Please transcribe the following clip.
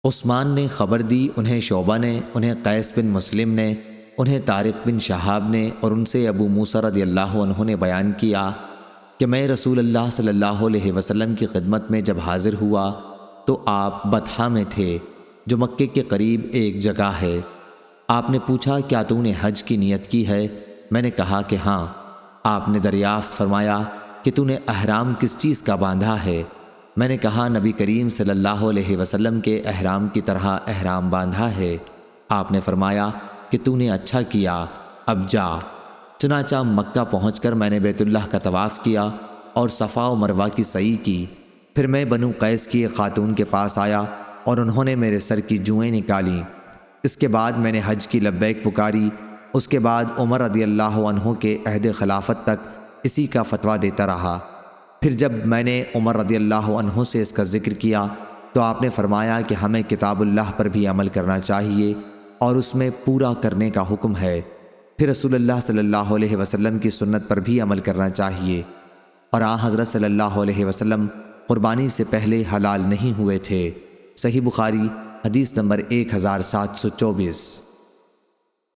عثمان نے خبر دی، انہیں شعبہ نے، انہیں قیس بن مسلم نے، انہیں طارق بن شہاب نے، اور ان سے ابو موسیٰ رضی اللہ عنہ نے بیان کیا کہ میں رسول اللہ صلی اللہ علیہ وسلم کی خدمت میں جب حاضر ہوا تو آپ بطحا میں تھے، جو مکے کے قریب ایک جگہ ہے۔ آپ نے پوچھا کیا تو نے حج کی نیت کی ہے؟ میں نے کہا کہ ہاں۔ آپ نے دریافت فرمایا کہ تو نے احرام کس چیز کا باندھا ہے؟ میں نے کہا نبی کریم صلی اللہ علیہ وسلم کے احرام کی طرح احرام باندھا ہے۔ آپ نے فرمایا کہ تو نے اچھا کیا، اب جا۔ چنانچہ مکہ پہنچ کر میں نے بیت اللہ کا طواف کیا اور صفا و مروہ کی سعی کی۔ پھر میں بنو قیس کی ایک خاتون کے پاس آیا اور انہوں نے میرے سر کی جوئیں نکالیں۔ اس کے بعد میں نے حج کی لبیک پکاری۔ اس کے بعد عمر رضی اللہ عنہ کے عہد خلافت تک اسی کا فتویٰ دیتا رہا۔ پھر جب میں نے عمر رضی اللہ عنہ سے اس کا ذکر کیا تو آپ نے فرمایا کہ ہمیں کتاب اللہ پر بھی عمل کرنا چاہیے اور اس میں پورا کرنے کا حکم ہے۔ پھر رسول اللہ صلی اللہ علیہ وسلم کی سنت پر بھی عمل کرنا چاہیے، اور آن حضرت صلی اللہ علیہ وسلم قربانی سے پہلے حلال نہیں ہوئے تھے۔ صحیح بخاری حدیث نمبر 1724۔